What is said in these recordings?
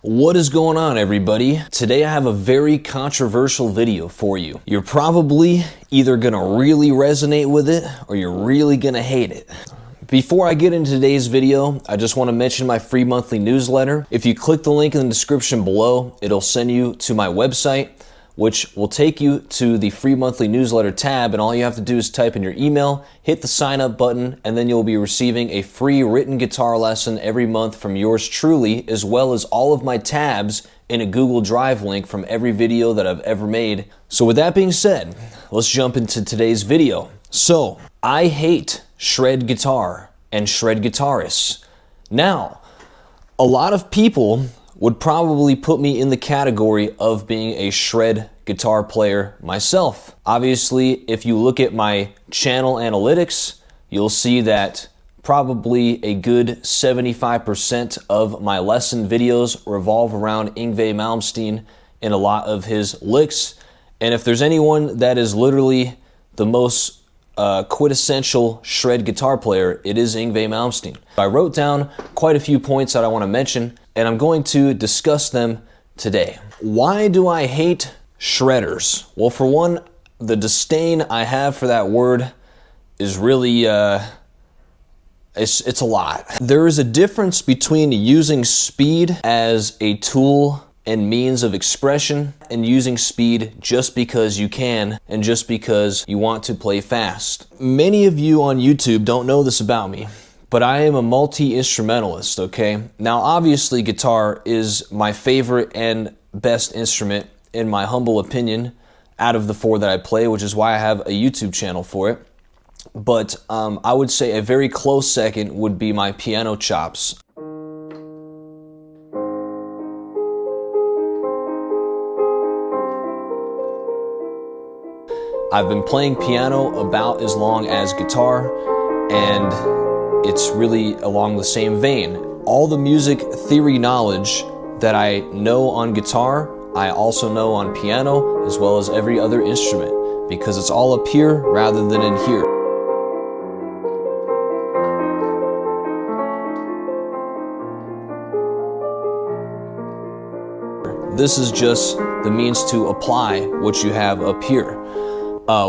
What is going on, everybody? Today I have a very controversial video for you. You're probably either gonna really resonate with it or you're really gonna hate it. Before I get into today's video, I just want to mention my free monthly newsletter. If you click the link in the description below, it'll send you to my website, which will take you to the free monthly newsletter tab, and all you have to do is type in your email, hit the sign up button, and then you'll be receiving a free written guitar lesson every month from yours truly, as well as all of my tabs in a Google Drive link from every video that I've ever made. So with that being said, let's jump into today's video. So, I hate shred guitar and shred guitarists. Now, a lot of people would probably put me in the category of being a shred guitar player myself. Obviously, if you look at my channel analytics, you'll see that probably a good 75% of my lesson videos revolve around Ingves Malmsteen and a lot of his licks. And if there's anyone that is literally the most quintessential shred guitar player, it is Ingves Malmsteen. I wrote down quite a few points that I want to mention, and I'm going to discuss them today. Why do I hate shredders? Well, for one, the disdain I have for that word is really, it's a lot. There is a difference between using speed as a tool and means of expression and using speed just because you can and just because you want to play fast. Many of you on YouTube don't know this about me, but I am a multi-instrumentalist, okay? Now, obviously, guitar is my favorite and best instrument, in my humble opinion, out of the four that I play, which is why I have a YouTube channel for it. But I would say a very close second would be my piano chops. I've been playing piano about as long as guitar, and it's really along the same vein. All the music theory knowledge that I know on guitar, I also know on piano, as well as every other instrument, because it's all up here rather than in here. This is just the means to apply what you have up here.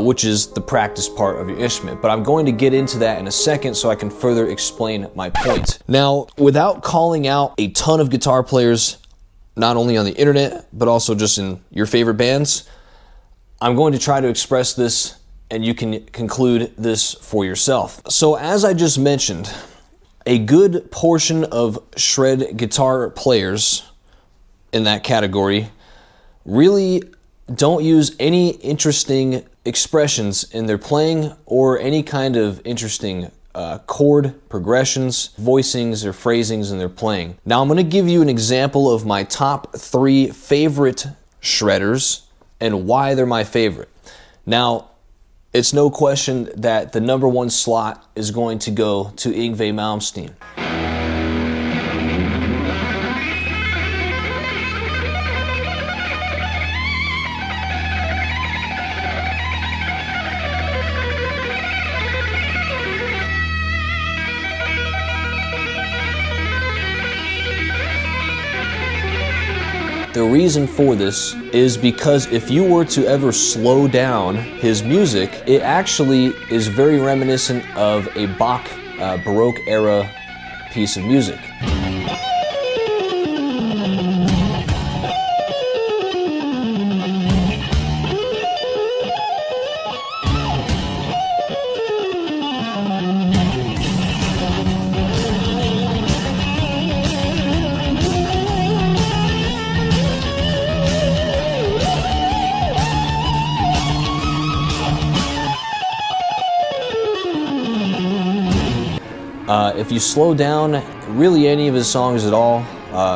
Which is the practice part of your instrument. But I'm going to get into that in a second so I can further explain my point. Now, without calling out a ton of guitar players, not only on the internet, but also just in your favorite bands, I'm going to try to express this and you can conclude this for yourself. So as I just mentioned, a good portion of shred guitar players in that category really don't use any interesting expressions in their playing or any kind of interesting chord progressions, voicings, or phrasings in their playing. Now I'm going to give you an example of my top 3 favorite shredders and why they're my favorite. Now, it's no question that the number 1 slot is going to go to Ingves Malmsteen. The reason for this is because if you were to ever slow down his music, it actually is very reminiscent of a Bach Baroque era piece of music. If you slow down really any of his songs at all,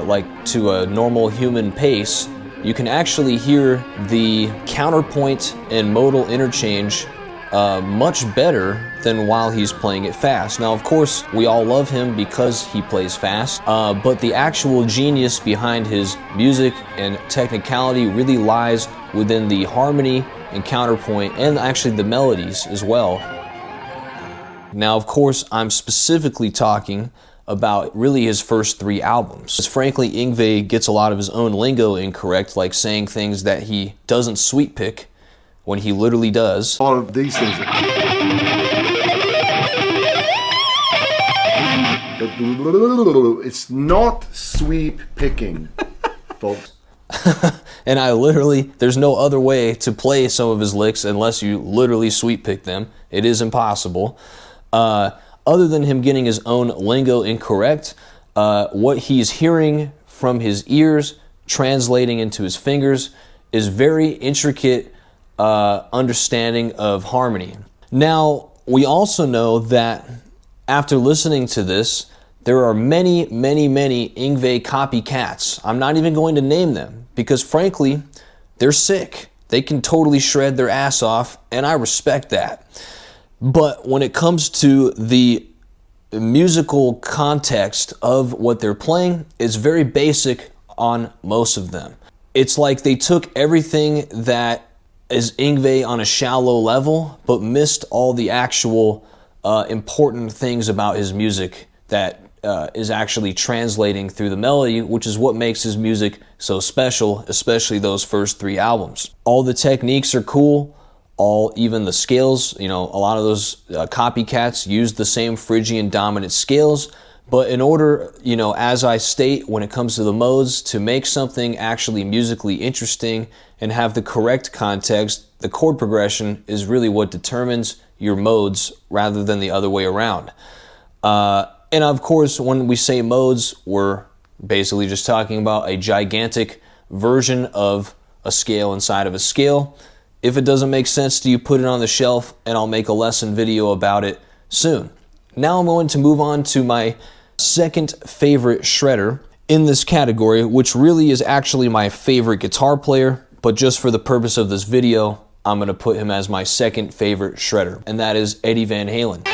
like to a normal human pace, you can actually hear the counterpoint and modal interchange much better than while he's playing it fast. Now, of course, we all love him because he plays fast, but the actual genius behind his music and technicality really lies within the harmony and counterpoint, and actually the melodies as well. Now, of course, I'm specifically talking about really his first 3 albums. Frankly, Ingves gets a lot of his own lingo incorrect, like saying things that he doesn't sweep pick when he literally does. All of these things. It's not sweep picking, folks. And I literally, there's no other way to play some of his licks unless you literally sweep pick them. It is impossible. Other than him getting his own lingo incorrect, what he's hearing from his ears, translating into his fingers, is very intricate understanding of harmony. Now, we also know that after listening to this, there are many, many, many Ingves copycats. I'm not even going to name them because, frankly, they're sick. They can totally shred their ass off, and I respect that. But when it comes to the musical context of what they're playing, it's very basic on most of them. It's like they took everything that is Ingves on a shallow level, but missed all the actual important things about his music that is actually translating through the melody, which is what makes his music so special, especially those first 3 albums. All the techniques are cool, even the scales, a lot of those copycats use the same Phrygian dominant scales, but in order, as I state, when it comes to the modes, to make something actually musically interesting and have the correct context, the chord progression is really what determines your modes rather than the other way around. And of course, when we say modes, we're basically just talking about a gigantic version of a scale inside of a scale. If it doesn't make sense to you, put it on the shelf and I'll make a lesson video about it soon. Now I'm going to move on to my second favorite shredder in this category, which really is actually my favorite guitar player, but just for the purpose of this video, I'm going to put him as my second favorite shredder, and that is Eddie Van Halen.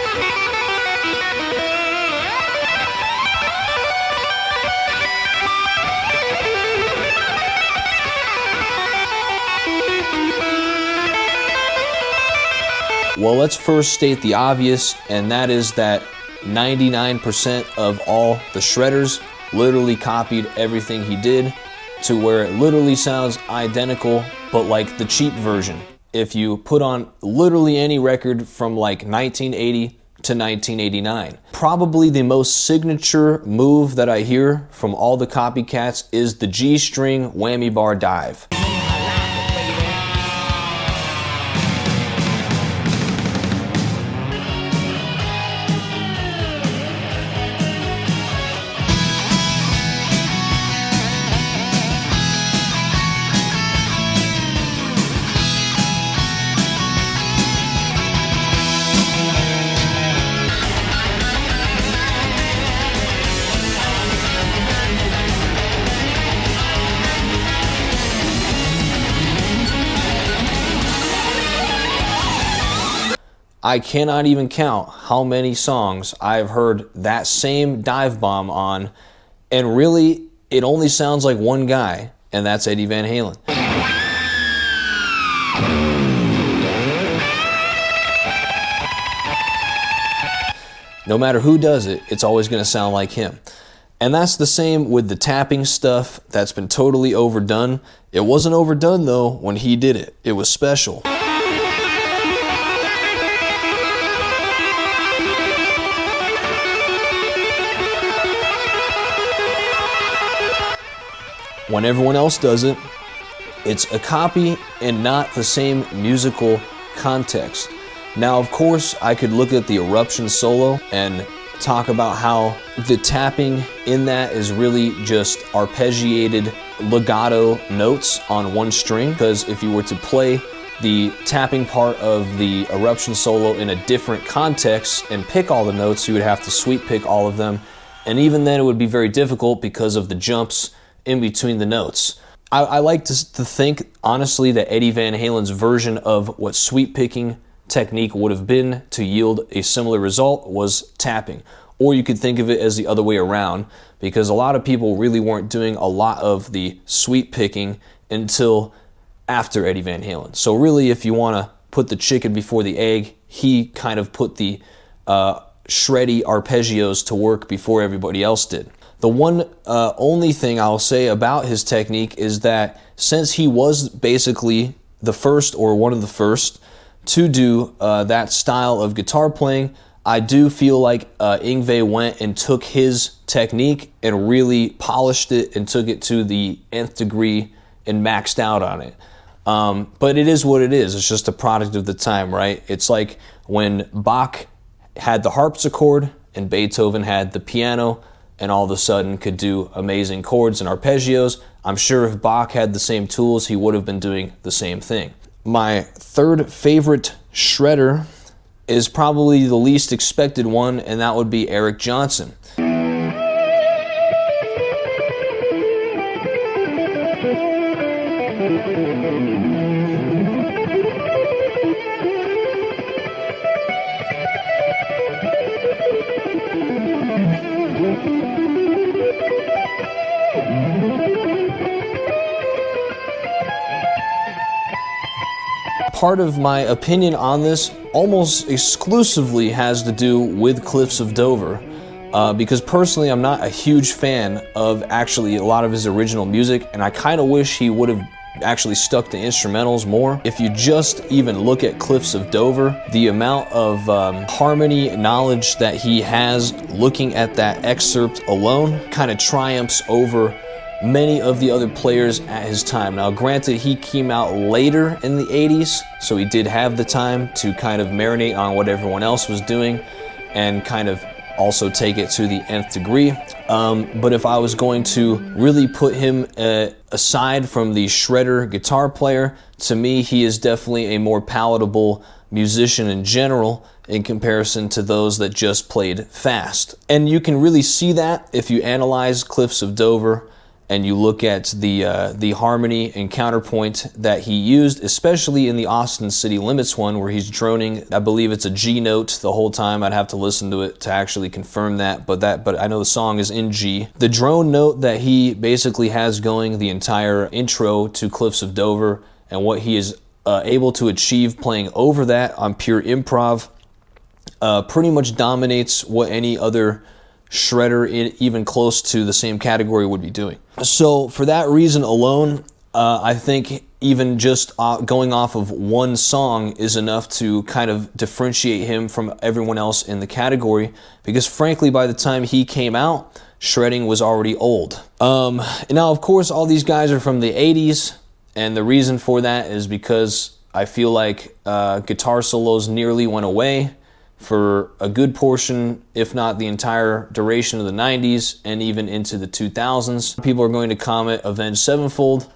Well, let's first state the obvious, and that is that 99% of all the shredders literally copied everything he did to where it literally sounds identical, but like the cheap version. If you put on literally any record from like 1980 to 1989. Probably the most signature move that I hear from all the copycats is the G-string whammy bar dive. I cannot even count how many songs I've heard that same dive bomb on, and really, it only sounds like one guy, and that's Eddie Van Halen. No matter who does it, it's always going to sound like him. And that's the same with the tapping stuff that's been totally overdone. It wasn't overdone though when he did it. It was special. When everyone else does it, it's a copy and not the same musical context. Now, of course, I could look at the Eruption solo and talk about how the tapping in that is really just arpeggiated legato notes on one string, because if you were to play the tapping part of the Eruption solo in a different context and pick all the notes, you would have to sweep pick all of them, and even then it would be very difficult because of the jumps in between the notes. I like to think, honestly, that Eddie Van Halen's version of what sweep picking technique would have been to yield a similar result was tapping. Or you could think of it as the other way around, because a lot of people really weren't doing a lot of the sweep picking until after Eddie Van Halen. So really, if you want to put the chicken before the egg, he kind of put the shreddy arpeggios to work before everybody else did. The one only thing I'll say about his technique is that since he was basically the first or one of the first to do that style of guitar playing, I do feel like Ingves went and took his technique and really polished it and took it to the nth degree and maxed out on it. But it is what it is. It's just a product of the time, right? It's like when Bach had the harpsichord and Beethoven had the piano, and all of a sudden could do amazing chords and arpeggios. I'm sure if Bach had the same tools, he would have been doing the same thing. My third favorite shredder is probably the least expected one, and that would be Eric Johnson. Part of my opinion on this almost exclusively has to do with Cliffs of Dover, because personally I'm not a huge fan of actually a lot of his original music, and I kind of wish he would have actually stuck to instrumentals more. If you just even look at Cliffs of Dover, the amount of harmony knowledge that he has looking at that excerpt alone kind of triumphs over many of the other players at his time. Now granted, he came out later in the 80s, so he did have the time to kind of marinate on what everyone else was doing and kind of also take it to the nth degree. But if I was going to really put him aside from the shredder guitar player, to me he is definitely a more palatable musician in general in comparison to those that just played fast. And you can really see that if you analyze Cliffs of Dover and you look at the harmony and counterpoint that he used, especially in the Austin City Limits one where he's droning. I believe it's a G note the whole time. I'd have to listen to it to actually confirm that, but I know the song is in G. The drone note that he basically has going the entire intro to Cliffs of Dover, and what he is able to achieve playing over that on pure improv pretty much dominates what any other shredder even close to the same category would be doing. So for that reason alone, I think even just going off of one song is enough to kind of differentiate him from everyone else in the category, because frankly by the time he came out, shredding was already old. Now of course all these guys are from the 80s, and the reason for that is because I feel like guitar solos nearly went away for a good portion, if not the entire duration of the 90s and even into the 2000s. People are going to comment Avenged Sevenfold,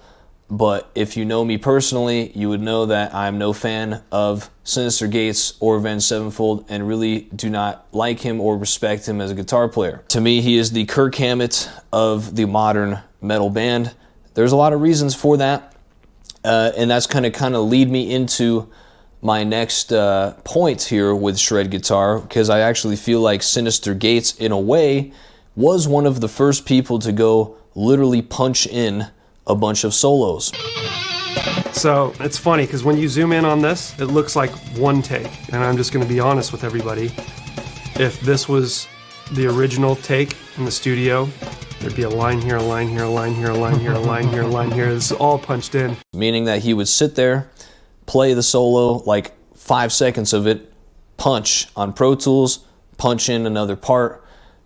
but if you know me personally, you would know that I'm no fan of Sinister Gates or Avenged Sevenfold and really do not like him or respect him as a guitar player. To me, he is the Kirk Hammett of the modern metal band. There's a lot of reasons for that, and that's kind of lead me into my next point here with shred guitar, because I actually feel like Sinister Gates, in a way, was one of the first people to go literally punch in a bunch of solos. So it's funny, because when you zoom in on this, it looks like one take. And I'm just going to be honest with everybody. If this was the original take in the studio, there'd be a line here, a line here, a line here, a line here, a line here, a line here. This is all punched in. Meaning that he would sit there, play the solo, like 5 seconds of it, punch on Pro Tools, punch in another part,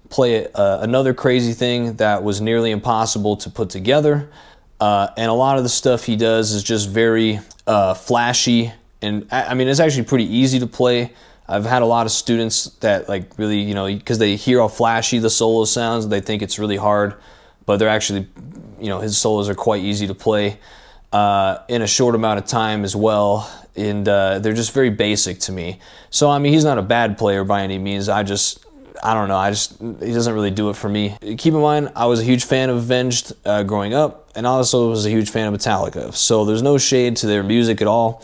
play another crazy thing that was nearly impossible to put together. And a lot of the stuff he does is just very flashy, and I mean it's actually pretty easy to play. I've had a lot of students that like really, you know, because they hear how flashy the solo sounds, they think it's really hard, but they're actually, you know, his solos are quite easy to play in a short amount of time as well, and they're just very basic to me. So I mean, he's not a bad player by any means. I don't know, he doesn't really do it for me. Keep in mind, I was a huge fan of Avenged growing up, and also was a huge fan of Metallica, so there's no shade to their music at all.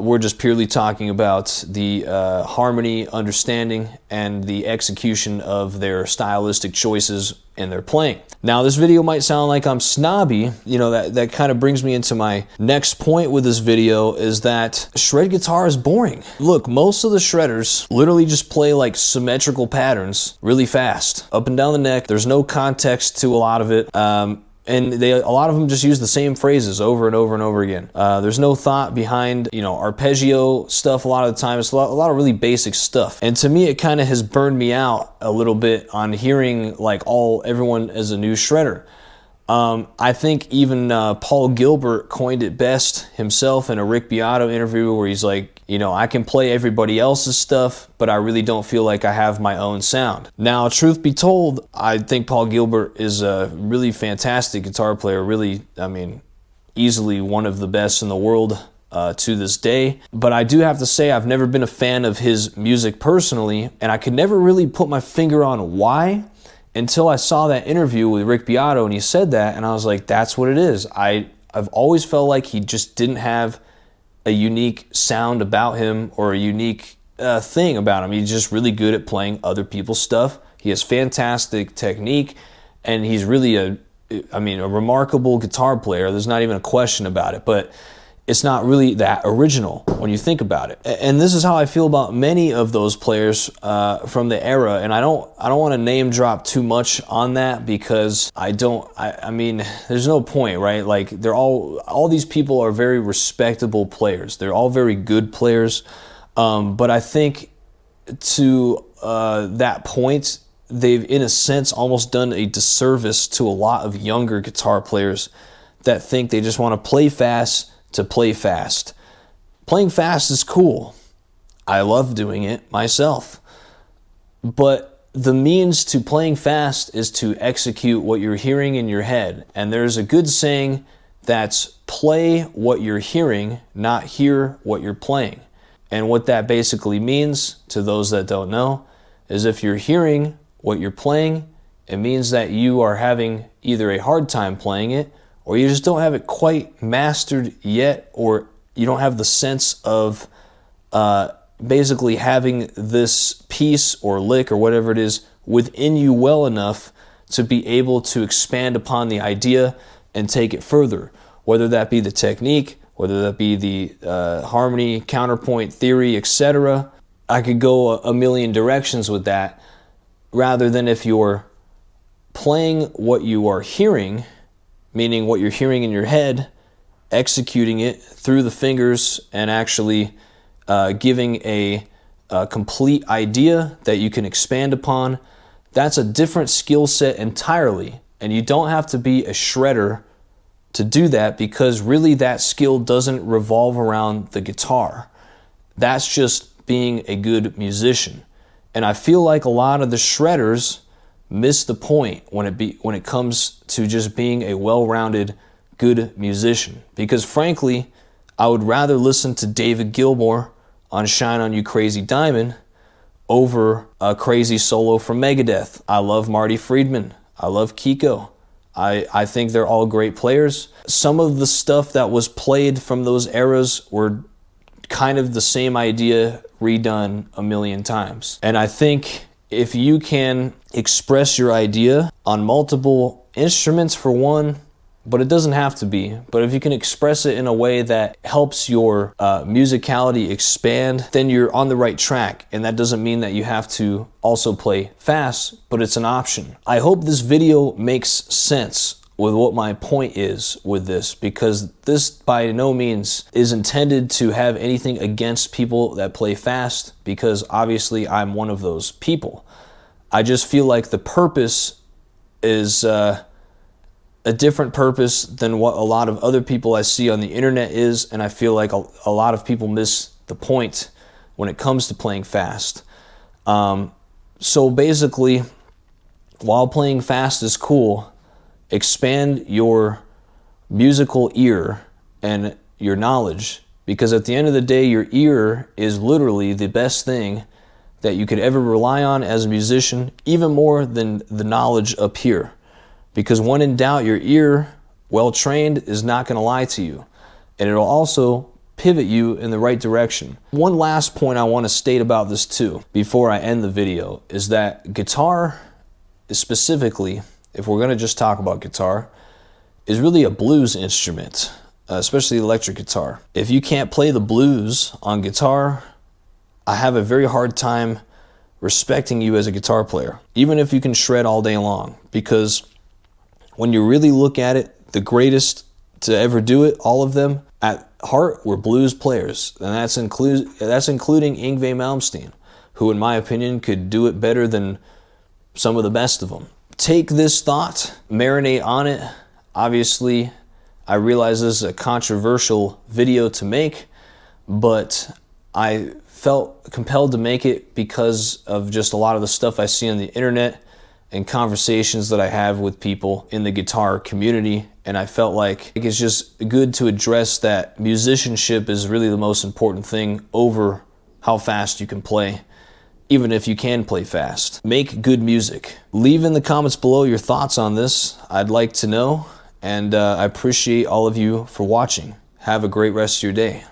We're just purely talking about the harmony, understanding, and the execution of their stylistic choices in their playing. Now, this video might sound like I'm snobby. You know, that kind of brings me into my next point with this video, is that shred guitar is boring. Look, most of the shredders literally just play like symmetrical patterns really fast, up and down the neck. There's no context to a lot of it. And a lot of them just use the same phrases over and over and over again. There's no thought behind, you know, arpeggio stuff a lot of the time. It's a lot of really basic stuff. And to me, it kind of has burned me out a little bit on hearing like everyone as a new shredder. I think even Paul Gilbert coined it best himself in a Rick Beato interview, where he's like, you know, I can play everybody else's stuff, but I really don't feel like I have my own sound. Now, truth be told, I think Paul Gilbert is a really fantastic guitar player, really, I mean, easily one of the best in the world to this day. But I do have to say, I've never been a fan of his music personally, and I could never really put my finger on why, until I saw that interview with Rick Beato and he said that, and I was like, that's what it is. I've always felt like he just didn't have a unique sound about him, or a unique thing about him. He's just really good at playing other people's stuff. He has fantastic technique, and he's really a remarkable guitar player. There's not even a question about it, but it's not really that original when you think about it. And this is how I feel about many of those players from the era. And I don't want to name drop too much on that, because I mean, there's no point, right? Like, all these people are very respectable players. They're all very good players. But I think to that point, they've in a sense almost done a disservice to a lot of younger guitar players that think they just want to play fast to play fast. Playing fast is cool. I love doing it myself. But the means to playing fast is to execute what you're hearing in your head. And there's a good saying that's play what you're hearing, not hear what you're playing. And what that basically means, to those that don't know, is if you're hearing what you're playing, it means that you are having either a hard time playing it, or you just don't have it quite mastered yet, or you don't have the sense of basically having this piece or lick or whatever it is within you well enough to be able to expand upon the idea and take it further, whether that be the technique, whether that be the harmony, counterpoint, theory, etc. I could go a million directions with that, rather than if you're playing what you are hearing, meaning what you're hearing in your head, executing it through the fingers, and actually giving a complete idea that you can expand upon. That's a different skill set entirely, and you don't have to be a shredder to do that, because really that skill doesn't revolve around the guitar. That's just being a good musician. And I feel like a lot of the shredders miss the point when it comes to just being a well-rounded, good musician. Because frankly, I would rather listen to David Gilmour on Shine On You Crazy Diamond over a crazy solo from Megadeth. I love Marty Friedman. I love Kiko. I think they're all great players. Some of the stuff that was played from those eras were kind of the same idea redone a million times. And I think if you can express your idea on multiple instruments, for one, but it doesn't have to be, but if you can express it in a way that helps your musicality expand, then you're on the right track. And that doesn't mean that you have to also play fast, but it's an option. I hope this video makes sense with what my point is with this, because this by no means is intended to have anything against people that play fast, because obviously I'm one of those people. I just feel like the purpose is a different purpose than what a lot of other people I see on the internet is, and I feel like a lot of people miss the point when it comes to playing fast. So basically, while playing fast is cool, expand your musical ear and your knowledge, because at the end of the day, your ear is literally the best thing that you could ever rely on as a musician, even more than the knowledge up here. Because when in doubt, your ear, well trained, is not going to lie to you. And it'll also pivot you in the right direction. One last point I want to state about this too, before I end the video, is that guitar, specifically, if we're going to just talk about guitar, is really a blues instrument, especially electric guitar. If you can't play the blues on guitar, I have a very hard time respecting you as a guitar player, even if you can shred all day long, because when you really look at it, the greatest to ever do it, all of them, at heart, were blues players, and that's including Ingves Malmsteen, who in my opinion could do it better than some of the best of them. Take this thought, marinate on it. Obviously, I realize this is a controversial video to make, but I felt compelled to make it because of just a lot of the stuff I see on the internet and conversations that I have with people in the guitar community, and I felt like it's just good to address that musicianship is really the most important thing over how fast you can play, even if you can play fast. Make good music. Leave in the comments below your thoughts on this. I'd like to know, and I appreciate all of you for watching. Have a great rest of your day.